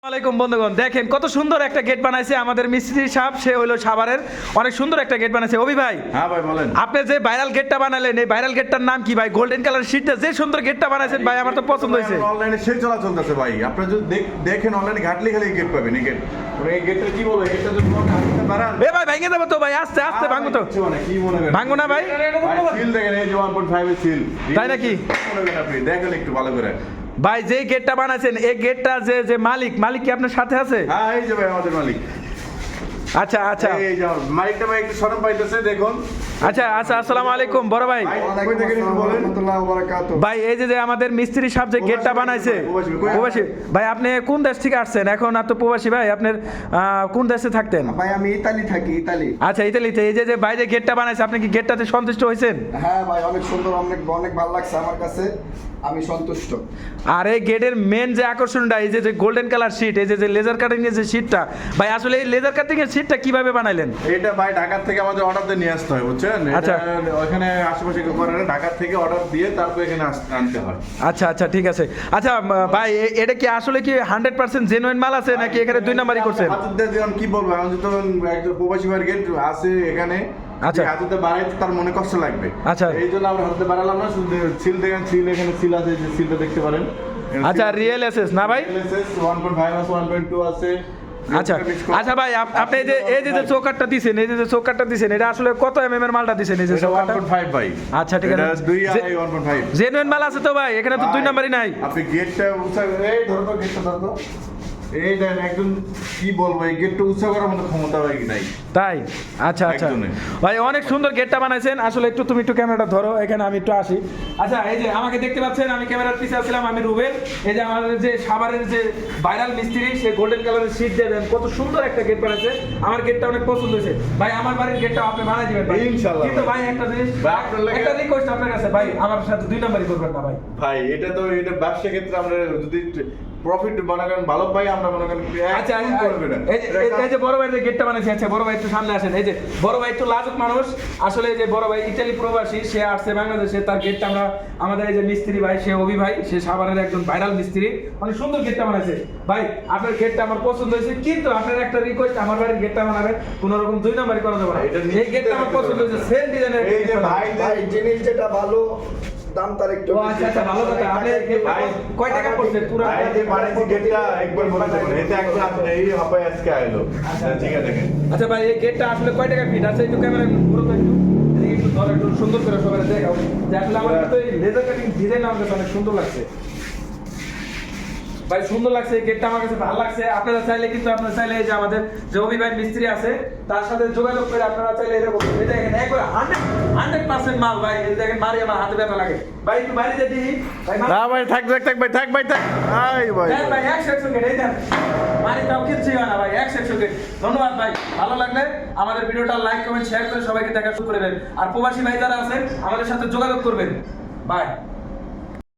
আসসালামাইকুম বন্ধুগণ, দেখেন কত সুন্দর একটা গেট বানাইছে আমাদের মিস্ত্রি সাহেব। সে হলো সাভারের, অনেক সুন্দর একটা গেট বানাইছে। অভি ভাই, হ্যাঁ ভাই বলেন। আপনি যে ভাইরাল গেটটা বানালেন, এই ভাইরাল গেটটার নাম কি ভাই? গোল্ডেন কালার শীটটা যে সুন্দর গেটটা বানাইছেন ভাই, আমার তো পছন্দ হয়েছে। অনলাইনে সেল চলা চলতেছে ভাই, আপনারা যদি দেখেন অনলাইনে ঘাটলে খালি গেট পাবেন। এই গেট, এই গেটটা কি বলবো, গেটটা যদি তোমাকে হাতে বাড়ান এ ভাই ভেঙে যাবো তো ভাই, আস্তে আস্তে ভাঙবো তো। কি মনে করেন ভাঙবো না ভাই? সিল দেখেন, এই যে 1.5 এর সিল। তাই নাকি? মনে করেন আপনি দেখেন একটু ভালো করে। ভাই যে গেটটা বানাইছেন, এই গেটটা যে যে মালিক কি আপনার সাথে আছে? হ্যাঁ এই যে ভাই আমাদের মালিক। আচ্ছা আচ্ছা এই যে মালিকটা ভাই একটু শরম পাইতেছে, দেখুন। আচ্ছা আচ্ছা, আসসালামু আলাইকুম বড় ভাই। কই থেকে বলেন? ভাই এই যে যে আমাদের মিস্ত্রি সাহেব যে গেটটা বানাইছে, প্রবাসী ভাই, আপনি কোন দেশ থেকে আসছেন? এখন আর তো প্রবাসী ভাই, আপনার কোন দেশে থাকতেন? ভাই আমি ইতালি থাকি, ইতালি। আচ্ছা, ইতালিতে। এই যে যে বাইরে গেটটা বানাইছে, আপনি কি গেটটাতে সন্তুষ্ট হয়েছেন? হ্যাঁ ভাই, অনেক সুন্দর, অনেক অনেক ভালো লাগছে আমার কাছে, আমি সন্তুষ্ট। আর এই গেটের মেন যে আকর্ষণটা, এই যে যে গোল্ডেন কালার শীট, এই যে যে লেজার কাটিং এর যে শীটটা ভাই, আসলে এই লেজার কাটিং এর শীটটা কিভাবে বানাইলেন? এটা ভাই ঢাকা থেকে আমাদের অর্ডার দিয়ে নিয়ে আসতে হয়, বুঝছেন? আচ্ছা। এটা ওখানে আশেপাশে কেউ করে না, ঢাকা থেকে অর্ডার দিয়ে তারপর এখানে আনতে হয়। আচ্ছা আচ্ছা, ঠিক আছে। আচ্ছা ভাই, এটা কি আসলে কি 100% জেনুইন মাল আছে নাকি এখানে দুই নাম্বারই করছেন? হাতুদের যেমন কি বলবো, এখন তো একজন প্রবাসী ভাইয়ের গেট আছে এখানে। আচ্ছা। হাতুতে বাড়াইতে তার মনে কষ্ট লাগবে। আচ্ছা। এই জন্য আমরা হাতুতে বাড়ালাম না, শুধু সিল দেখেন, সিল এখানে সিল আছে, যে সিলটা দেখতে পারেন। আচ্ছা, রিয়েল এসএস না ভাই? 1.5 আছে, 1.2 আছে। আচ্ছা আচ্ছা ভাই, আপনি এই যে এই যে চৌকাটটা দিছেন, এই যে চৌকাটটা দিছেন, এটা আসলে কত এমএম এর মালটা দিছেন? এই যে এটা চৌকাটটা 1.5 ভাই। আচ্ছা ঠিক আছে, এটা 2 আর 1.5 জেনুইন মাল আছে তো ভাই? এখানে তো দুই নাম্বারই নাই। আপনি গেটটা উঁচা, এই ধরো তো গেটটা ধরো তো। এই দেন একদম কি বলবো, এই গেটটা উঁচা করার মতো ক্ষমতা ভাই নাই। তাই? আচ্ছা আচ্ছা একদমই। ভাই, অনেক সুন্দর গেটটা বানাইছেন আসলে। তুমি একটু ক্যামেরাটা ধরো, এখানে আমি একটু আসি। আচ্ছা, এই যে আমাকে দেখতে পাচ্ছেন, আমি ক্যামেরার পিছে আসছিলাম, আমি রুবেল। এই যে আমাদের যে সাভারের যে ভাইরাল মিস্ত্রি, সে গোল্ডেন কালারের শীট দিয়ে দেন, কত সুন্দর একটা গেট বানাইছে। আমার গেটটা অনেক পছন্দ হয়েছে ভাই। আমার বাড়ির গেটটা আপনি বানাই দিবেন ভাই, ইনশাআল্লাহ। কিন্তু ভাই একটা জিনিস, একটা রিকোয়েস্ট আপনার কাছে ভাই, আমার সাথে দুই নাম্বারই করবেন না ভাই। ভাই এটা তো এটা ব্যবসা ক্ষেত্রে আমরা যদি প্রফিট মনে করেন ভালো পাই, আমরা মনে করেন আচ্ছা, একদম করবে না। এই যে বড় ভাই যে গেটটা বানাইছে, আচ্ছা বড় ভাই একটু সামনে আসেন। এই যে বড় ভাই একটু লাজুক মানুষ আসলে। এই যে বড় ভাই ইতালি প্রবাসী, সে আসছে বাংলাদেশে। তার গেটটা আমরা, আমাদের এই যে মিস্ত্রি ভাই, সে অভি ভাই, সে সাভারের একজন ভাইরাল মিস্ত্রি, অনেক সুন্দর গেটটা বানাইছে ভাই। আপনার গেটটা আমার পছন্দ হয়েছে, কিন্তু আপনার একটা রিকোয়েস্ট, আমার বাড়ির গেটটা বানাবেন কোনো রকম দুই নাম্বারই করা যাবে না। এই গেটটা আমার পছন্দ হয়েছে, সেম ডিজাইনের। এই যে ভাই ভাই জিনিস যেটা ভালো, দাম তার একটু ও আচ্ছা আচ্ছা, ভালো কথা। আপনি কয় টাকা পড়ছে পুরো? ভাই যে বানাইছি গেটটা একবার বলতে পারেন, এটা একটা এই হবে আজকে আইলো। আচ্ছা ঠিক আছে দেখেন। আচ্ছা ভাই, এই গেটটা আসলে কয় টাকা ফিট আছে? একটু ক্যামেরা ঘুরো তো একটু, এদিকে একটু ধরো, একটু সুন্দর করে সবাই দেখাও যে আসলে আমার কিন্তু এই লেজার কাটিং ডিজাইন আমার কাছে অনেক সুন্দর লাগছে ভাই। সুন্দর লাগছে এই গেটটা, আমার কাছে ভালো লাগছে। আপনারা চাইলে কিন্তু, আপনারা চাইলে এই যে আমাদের যে অভি ভাই মিস্ত্রি আছে, তার সাথে যোগাযোগ করে আপনারা চাইলে এরকম, এই দেখেন একবার 100% মাল ভাই। এই দেখেন মারি আমার হাতে ব্যথা লাগে ভাই। একটু বাইরে যেতে দিই ভাই। না ভাই থাক ভাই, থাক ভাই, থাক ভাই, থাক। আই ভাই দেন ভাই 100 গেট, এই দেন মারি, তাও কিচ্ছু হয় না ভাই। 100 গেট। ধন্যবাদ ভাই। ভালো লাগলে আমাদের ভিডিওটা লাইক কমেন্ট শেয়ার করে সবাইকে দেখা শুরু করে দেন। আর প্রবাসী ভাই যারা আছেন, আমাদের সাথে যোগাযোগ করবেন। বাই।